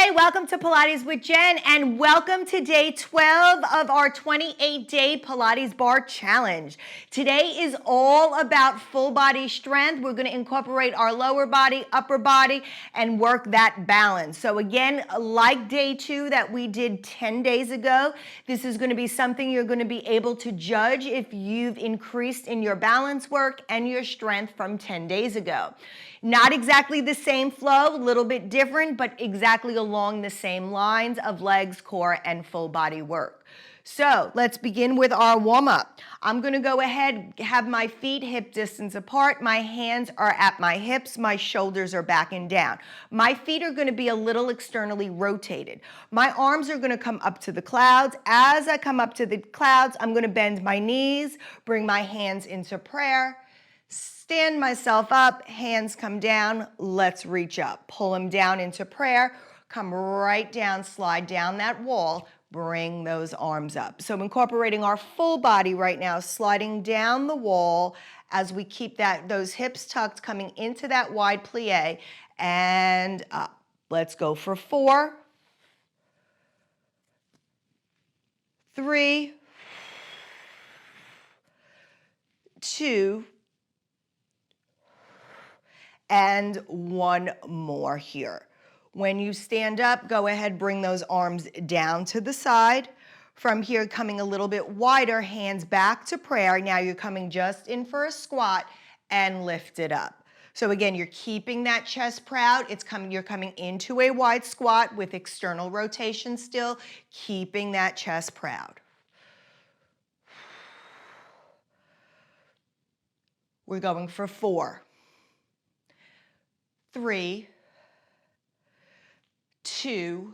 Hey, welcome to Pilates with Jen, and welcome to day 12 of our 28-day Pilates Bar Challenge. Today is all about full body strength. We're gonna incorporate our lower body, upper body, and work that balance. So again, like day 2 that we did 10 days ago, this is gonna be something you're gonna be able to judge if you've increased in your balance work and your strength from 10 days ago. Not exactly the same flow, a little bit different, but exactly along the same lines of legs, core, and full body work. So let's begin with our warm-up. I'm gonna go ahead, have my feet hip distance apart, my hands are at my hips, my shoulders are back and down. My feet are gonna be a little externally rotated. My arms are gonna come up to the clouds. As I come up to the clouds, I'm gonna bend my knees, bring my hands into prayer, stand myself up, hands come down, let's reach up. Pull them down into prayer, come right down, slide down that wall, bring those arms up. So I'm incorporating our full body right now, sliding down the wall as we keep those hips tucked, coming into that wide plie and up. Let's go for 4, 3, 2, and 1 more here. When you stand up, go ahead, bring those arms down to the side. From here, coming a little bit wider, hands back to prayer. Now you're coming just in for a squat and lift it up. So again, you're keeping that chest proud. You're coming into a wide squat with external rotation still, keeping that chest proud. We're going for 4, 3, 2,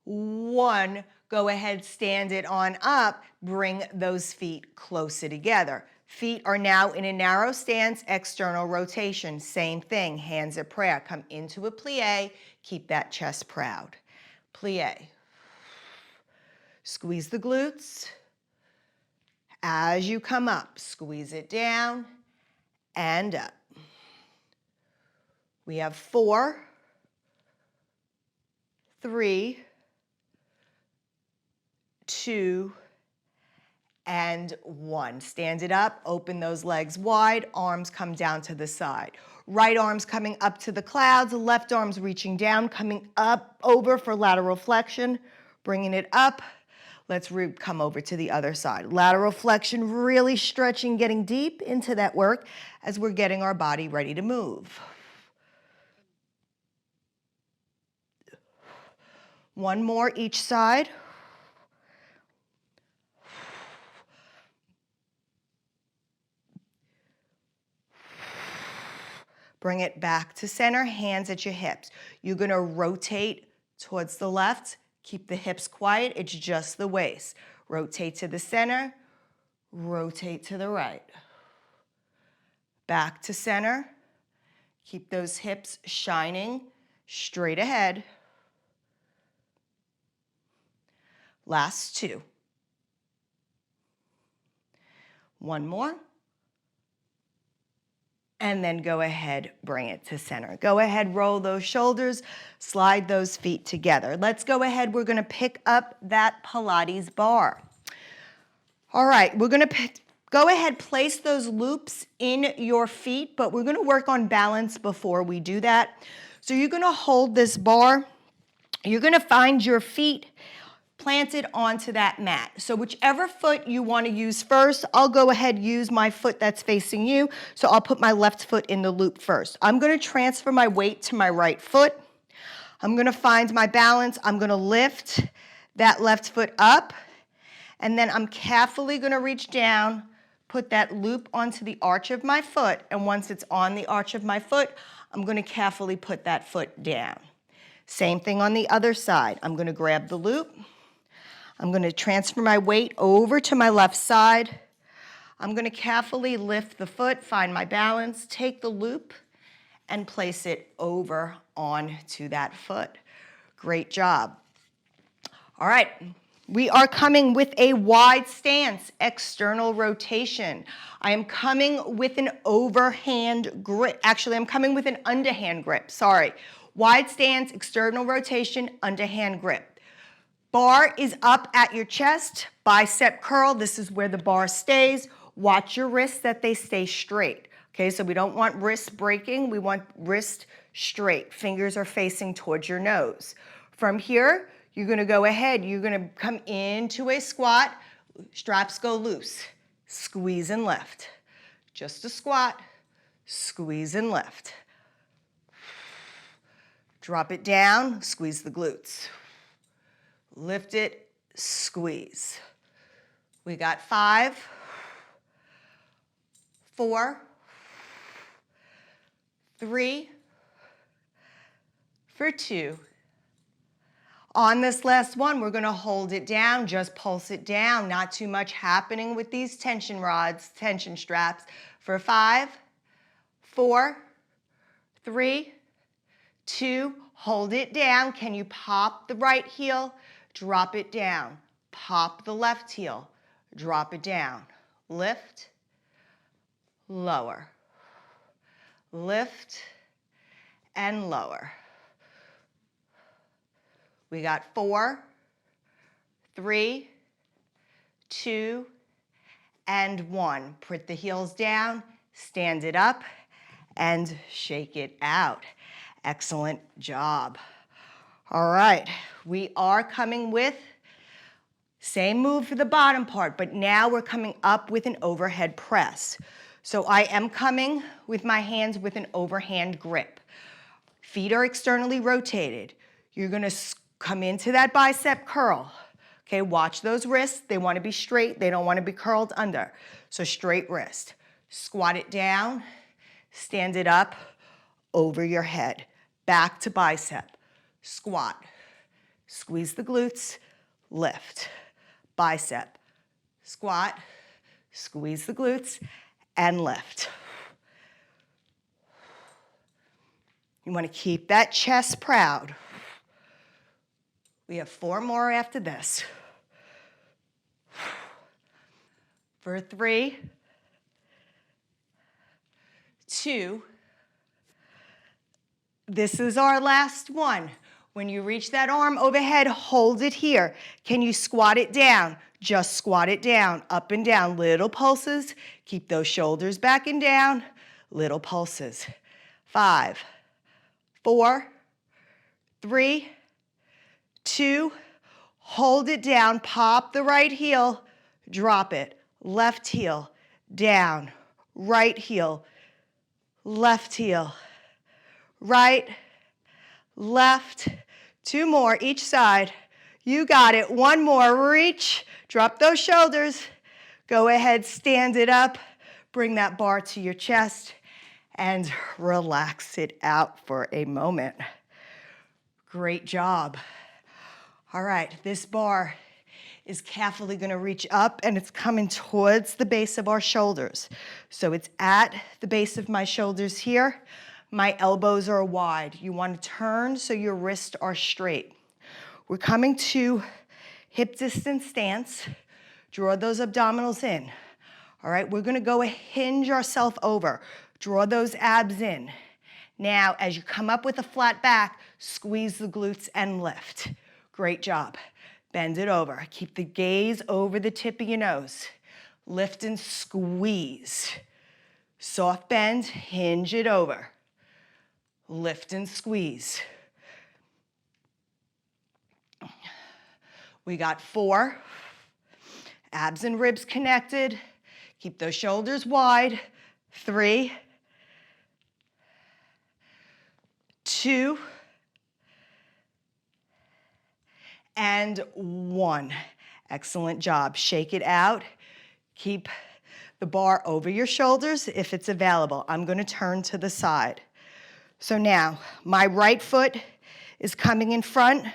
1. Go ahead, stand it on up. Bring those feet closer together. Feet are now in a narrow stance, external rotation. Same thing, hands at prayer. Come into a plie, keep that chest proud. Plie. Squeeze the glutes. As you come up, squeeze it down and up. We have 4, 3, 2, and 1. Stand it up, open those legs wide, arms come down to the side. Right arm's coming up to the clouds, left arm's reaching down, coming up over for lateral flexion, bringing it up. Let's come over to the other side. Lateral flexion, really stretching, getting deep into that work as we're getting our body ready to move. 1 more each side. Bring it back to center, hands at your hips. You're gonna rotate towards the left, keep the hips quiet, it's just the waist. Rotate to the center, rotate to the right. Back to center, keep those hips shining straight ahead. Last 2. 1 more. And then go ahead, bring it to center. Go ahead, roll those shoulders, slide those feet together. Let's go ahead, we're gonna pick up that Pilates bar. All right, we're gonna go ahead, place those loops in your feet, but we're gonna work on balance before we do that. So you're gonna hold this bar, you're gonna find your feet planted onto that mat. So whichever foot you want to use first, I'll go ahead use my foot that's facing you. So I'll put my left foot in the loop first. I'm going to transfer my weight to my right foot. I'm going to find my balance. I'm going to lift that left foot up. And then I'm carefully going to reach down, put that loop onto the arch of my foot. And once it's on the arch of my foot, I'm going to carefully put that foot down. Same thing on the other side. I'm going to grab the loop. I'm going to transfer my weight over to my left side. I'm going to carefully lift the foot, find my balance, take the loop, and place it over onto that foot. Great job. All right, we are coming with a wide stance, external rotation. I am coming with an overhand grip. Actually, I'm coming with an underhand grip, sorry. Wide stance, external rotation, underhand grip. Bar is up at your chest, bicep curl. This is where the bar stays. Watch your wrists that they stay straight. Okay, so we don't want wrists breaking. We want wrist straight. Fingers are facing towards your nose. From here, you're gonna go ahead. You're gonna come into a squat. Straps go loose. Squeeze and lift. Just a squat. Squeeze and lift. Drop it down. Squeeze the glutes. Lift it. Squeeze. We got 5, 4, 3, for 2. On this last one, we're gonna hold it down, just pulse it down. Not too much happening with these tension rods, tension straps. For 5, 4, 3, 2, hold it down. Can you pop the right heel? Drop it down. Pop the left heel. Drop it down. Lift, lower. Lift and lower. We got 4, 3, 2, and 1. Put the heels down, stand it up, and shake it out. Excellent job. All right, we are coming with same move for the bottom part, but now we're coming up with an overhead press. So I am coming with my hands with an overhand grip. Feet are externally rotated. You're gonna come into that bicep curl. Okay, watch those wrists. They wanna be straight. They don't wanna be curled under. So straight wrist. Squat it down, stand it up, over your head. Back to bicep. Squat. Squeeze the glutes, lift. Bicep. Squat, squeeze the glutes, and lift. You want to keep that chest proud. We have 4 more after this. For 3, 2, this is our last one. When you reach that arm overhead, hold it here. Can you squat it down? Just squat it down, up and down, little pulses. Keep those shoulders back and down, little pulses. 5, 4, 3, 2, hold it down, pop the right heel, drop it. Left heel, down, right heel, left heel, right, left. 2 more each side. You got it. 1 more. Reach. Drop those shoulders. Go ahead, stand it up. Bring that bar to your chest and relax it out for a moment. Great job. All right, this bar is carefully going to reach up and it's coming towards the base of our shoulders. So it's at the base of my shoulders here. My elbows are wide. You want to turn so your wrists are straight. We're coming to hip distance stance. Draw those abdominals in. All right, we're gonna go hinge ourselves over. Draw those abs in. Now, as you come up with a flat back, squeeze the glutes and lift. Great job. Bend it over. Keep the gaze over the tip of your nose. Lift and squeeze. Soft bend, hinge it over. Lift and squeeze. We got 4. Abs and ribs connected. Keep those shoulders wide. 3, 2, and 1. Excellent job. Shake it out. Keep the bar over your shoulders if it's available. I'm going to turn to the side. So now, my right foot is coming in front.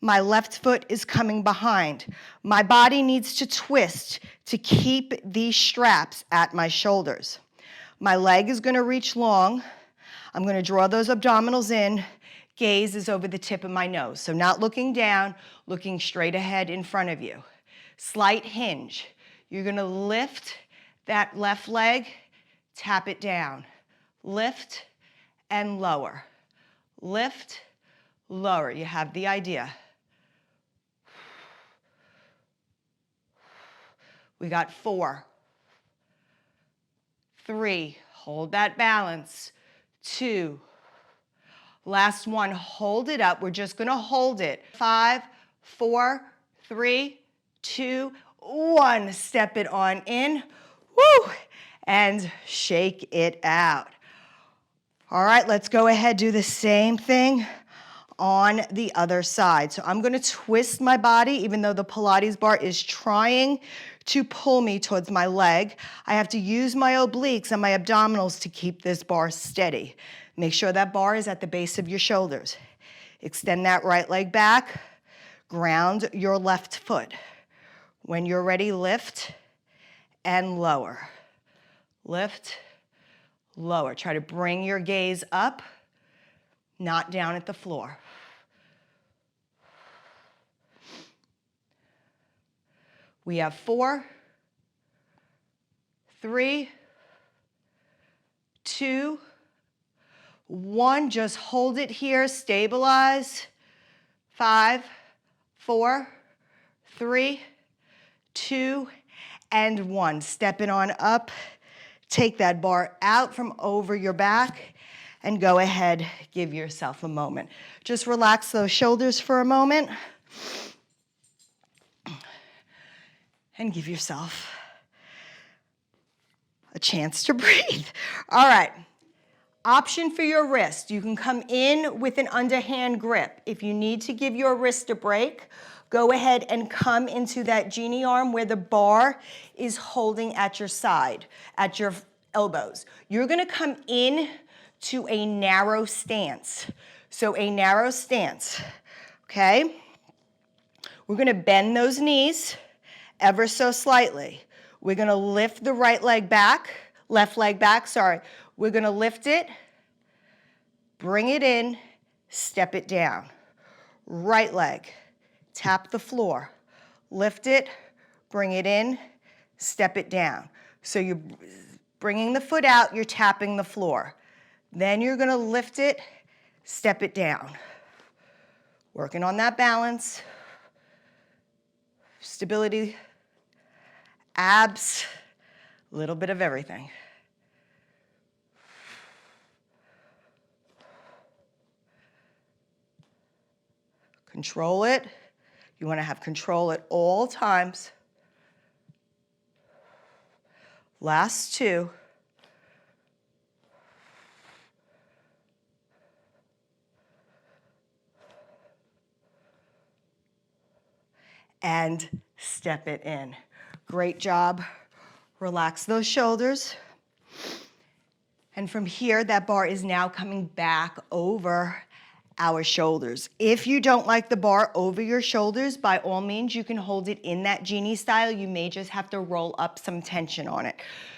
My left foot is coming behind. My body needs to twist to keep these straps at my shoulders. My leg is going to reach long. I'm going to draw those abdominals in. Gaze is over the tip of my nose. So not looking down, looking straight ahead in front of you. Slight hinge. You're going to lift that left leg, tap it down. Lift and lower. lift, lower. You have the idea. We got 4, 3, hold that balance, 2, last one, hold it up. We're just gonna hold it. 5, 4, 3, 2, 1. Step it on in, woo, and shake it out. All right, let's go ahead, do the same thing on the other side. So I'm gonna twist my body, even though the Pilates bar is trying to pull me towards my leg. I have to use my obliques and my abdominals to keep this bar steady. Make sure that bar is at the base of your shoulders. Extend that right leg back, ground your left foot. When you're ready, lift and lower. Lift, lower. Try to bring your gaze up, not down at the floor. We have 4, 3, 2, 1. Just hold it here, stabilize. 5, 4, 3, 2, and 1. Step it on up. Take that bar out from over your back and go ahead, give yourself a moment. Just relax those shoulders for a moment and give yourself a chance to breathe. All right, option for your wrist. You can come in with an underhand grip. If you need to give your wrist a break, go ahead and come into that genie arm where the bar is holding at your side, at your elbows. You're gonna come in to a narrow stance. So a narrow stance, okay? We're gonna bend those knees ever so slightly. We're gonna lift the right leg back, left leg back, sorry. We're gonna lift it, bring it in, step it down. Right leg, tap the floor, lift it, bring it in, step it down. So you're bringing the foot out, you're tapping the floor. Then you're gonna lift it, step it down. Working on that balance, stability, abs, a little bit of everything. Control it. You want to have control at all times. Last 2. And step it in. Great job. Relax those shoulders. And from here, that bar is now coming back over our shoulders. If you don't like the bar over your shoulders, by all means, you can hold it in that genie style. You may just have to roll up some tension on it.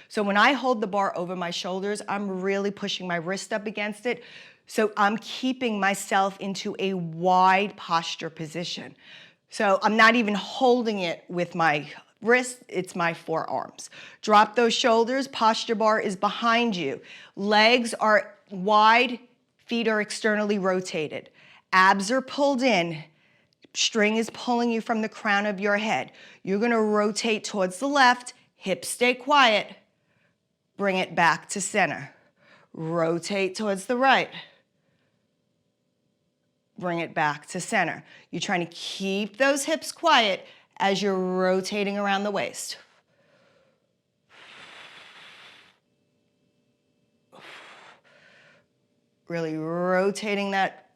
So when I hold the bar over my shoulders, I'm really pushing my wrist up against it. So I'm keeping myself into a wide posture position. So I'm not even holding it with my wrist, it's my forearms. Drop those shoulders, posture bar is behind you. Legs are wide, feet are externally rotated. Abs are pulled in. String is pulling you from the crown of your head. You're gonna rotate towards the left, hips stay quiet. Bring it back to center. Rotate towards the right. Bring it back to center. You're trying to keep those hips quiet as you're rotating around the waist. Really rotating that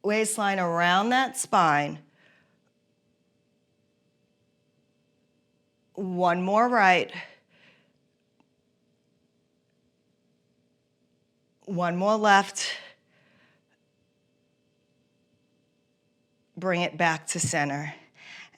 waistline around that spine. One more right. One more left. Bring it back to center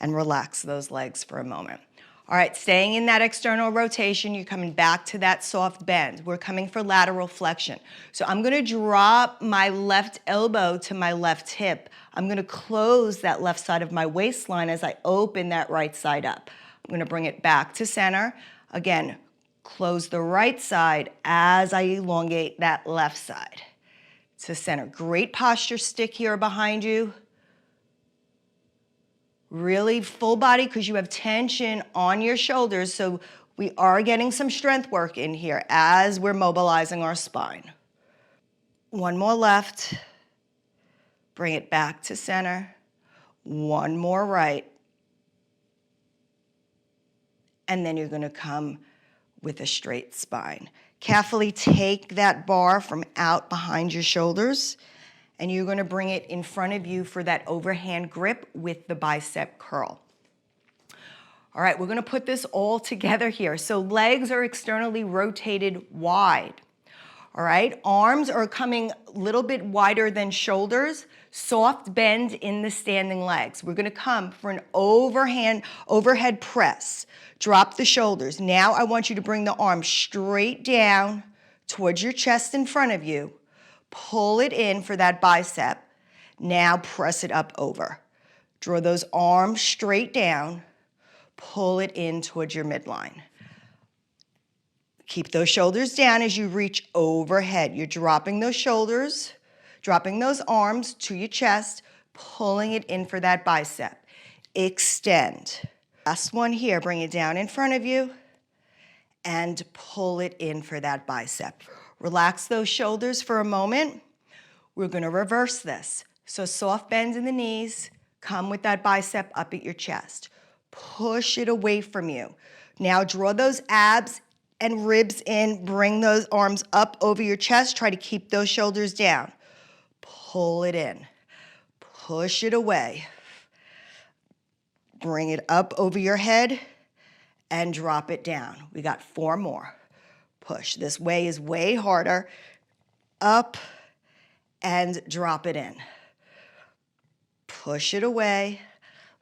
and relax those legs for a moment. All right, staying in that external rotation, you're coming back to that soft bend. We're coming for lateral flexion. So I'm gonna drop my left elbow to my left hip. I'm gonna close that left side of my waistline as I open that right side up. I'm gonna bring it back to center. Again, close the right side as I elongate that left side. to center. Great posture stick here behind you. Really full body because you have tension on your shoulders, so we are getting some strength work in here as we're mobilizing our spine. One more left. Bring it back to center. One more right. And then you're going to come with a straight spine. Carefully take that bar from out behind your shoulders, and you're going to bring it in front of you for that overhand grip with the bicep curl. All right, we're going to put this all together here. So legs are externally rotated wide. All right, arms are coming a little bit wider than shoulders. Soft bend in the standing legs. We're going to come for an overhead press. Drop the shoulders. Now I want you to bring the arms straight down towards your chest in front of you. Pull it in for that bicep. Now press it up over. Draw those arms straight down. Pull it in towards your midline. Keep those shoulders down as you reach overhead. You're dropping those shoulders, dropping those arms to your chest, pulling it in for that bicep. Extend. Last one here, bring it down in front of you and pull it in for that bicep. Relax those shoulders for a moment. We're going to reverse this. So soft bend in the knees, come with that bicep up at your chest. Push it away from you. Now draw those abs and ribs in, bring those arms up over your chest. Try to keep those shoulders down. Pull it in. Push it away. Bring it up over your head and drop it down. We got 4 more. Push. This way is way harder. Up and drop it in. Push it away.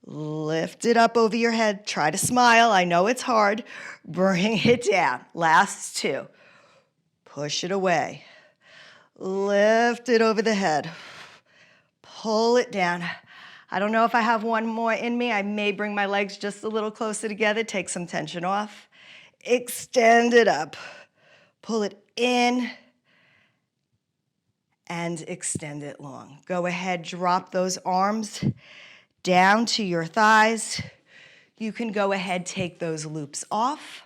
Lift it up over your head. Try to smile. I know it's hard. Bring it down. Last 2. Push it away. Lift it over the head. Pull it down. I don't know if I have one more in me. I may bring my legs just a little closer together, take some tension off. Extend it up. Pull it in and extend it long. Go ahead, drop those arms down to your thighs. You can go ahead, take those loops off.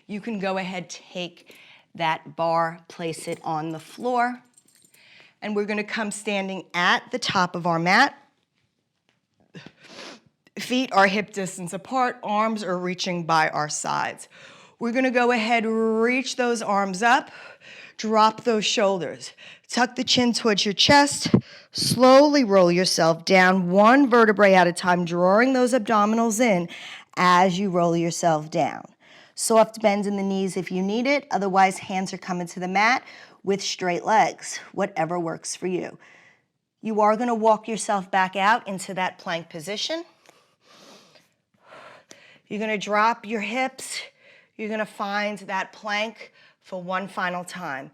You can go ahead, take that bar, place it on the floor. And we're going to come standing at the top of our mat. Feet are hip distance apart, arms are reaching by our sides. We're going to go ahead, reach those arms up, drop those shoulders. Tuck the chin towards your chest. Slowly roll yourself down 1 vertebrae at a time, drawing those abdominals in as you roll yourself down. Soft bend in the knees if you need it. Otherwise, hands are coming to the mat with straight legs, whatever works for you. You are going to walk yourself back out into that plank position. You're going to drop your hips. You're going to find that plank for one final time.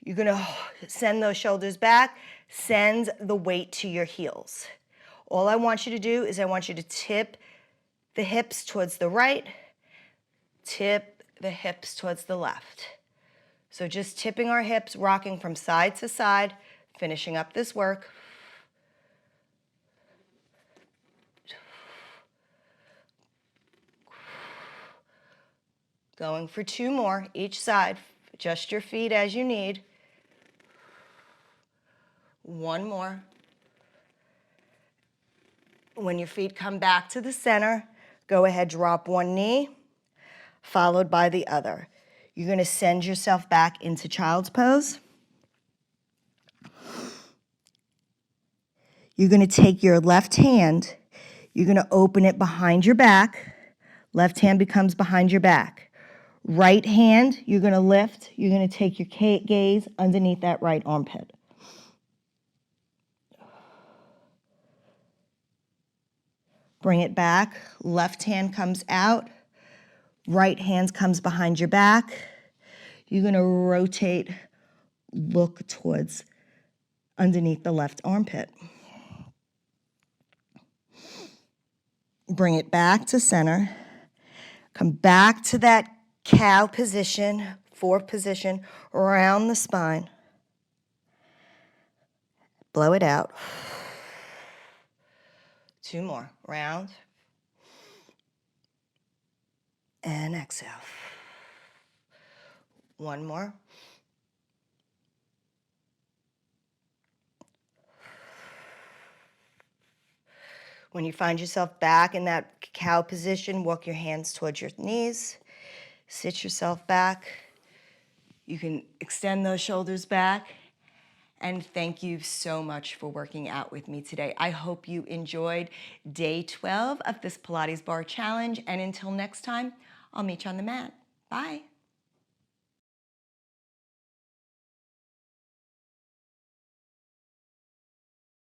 You're going to send those shoulders back, send the weight to your heels. All I want you to do is I want you to tip the hips towards the right, tip the hips towards the left. So just tipping our hips, rocking from side to side, finishing up this work. Going for 2 more each side. Adjust your feet as you need. 1 more. When your feet come back to the center, go ahead, drop 1 knee, followed by the other. You're going to send yourself back into child's pose. You're going to take your left hand, you're going to open it behind your back. Left hand becomes behind your back. Right hand, you're going to lift. You're going to take your gaze underneath that right armpit. Bring it back. Left hand comes out. Right hand comes behind your back. You're going to rotate, look towards underneath the left armpit. Bring it back to center. Come back to that cow position, 4th position, around the spine. Blow it out. 2 more. Round. And exhale. 1 more. When you find yourself back in that cow position, walk your hands towards your knees. Sit yourself back. You can extend those shoulders back. And thank you so much for working out with me today. I hope you enjoyed day 12 of this Pilates Bar Challenge. And until next time, I'll meet you on the mat. Bye.